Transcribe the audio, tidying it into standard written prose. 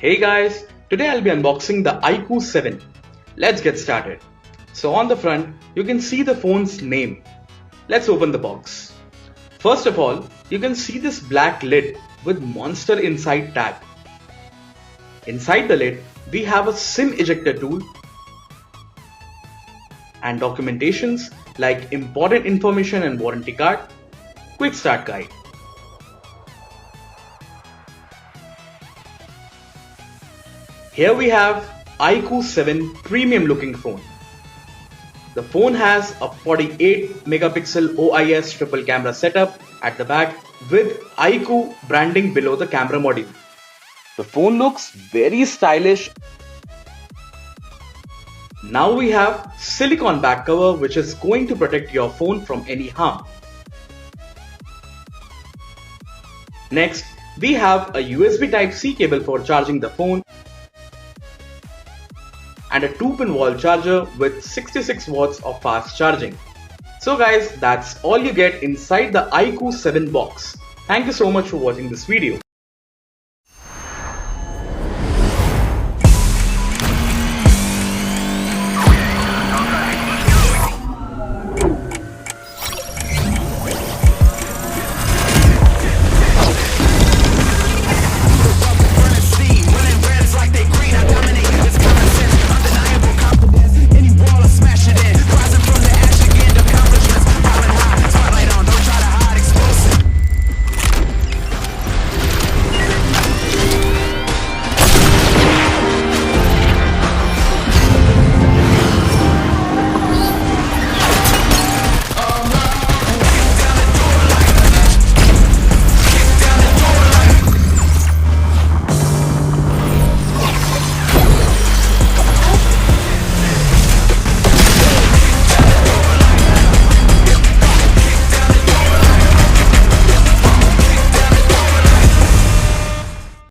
Hey guys, today I'll be unboxing the iQOO 7. Let's get started. So on the front, you can see the phone's name. Let's open the box. First of all, you can see this black lid with Monster Inside tag. Inside the lid, we have a SIM ejector tool and documentations like important information and warranty card, quick start guide. Here we have iQOO 7 premium looking phone. The phone has a 48 megapixel OIS triple camera setup at the back with iQOO branding below the camera module. The phone looks very stylish. Now we have silicone back cover which is going to protect your phone from any harm. Next, we have a USB Type-C cable for charging the phone and a 2-pin wall charger with 66 watts of fast charging. So guys, that's all you get inside the iQOO 7 box. Thank you so much for watching this video.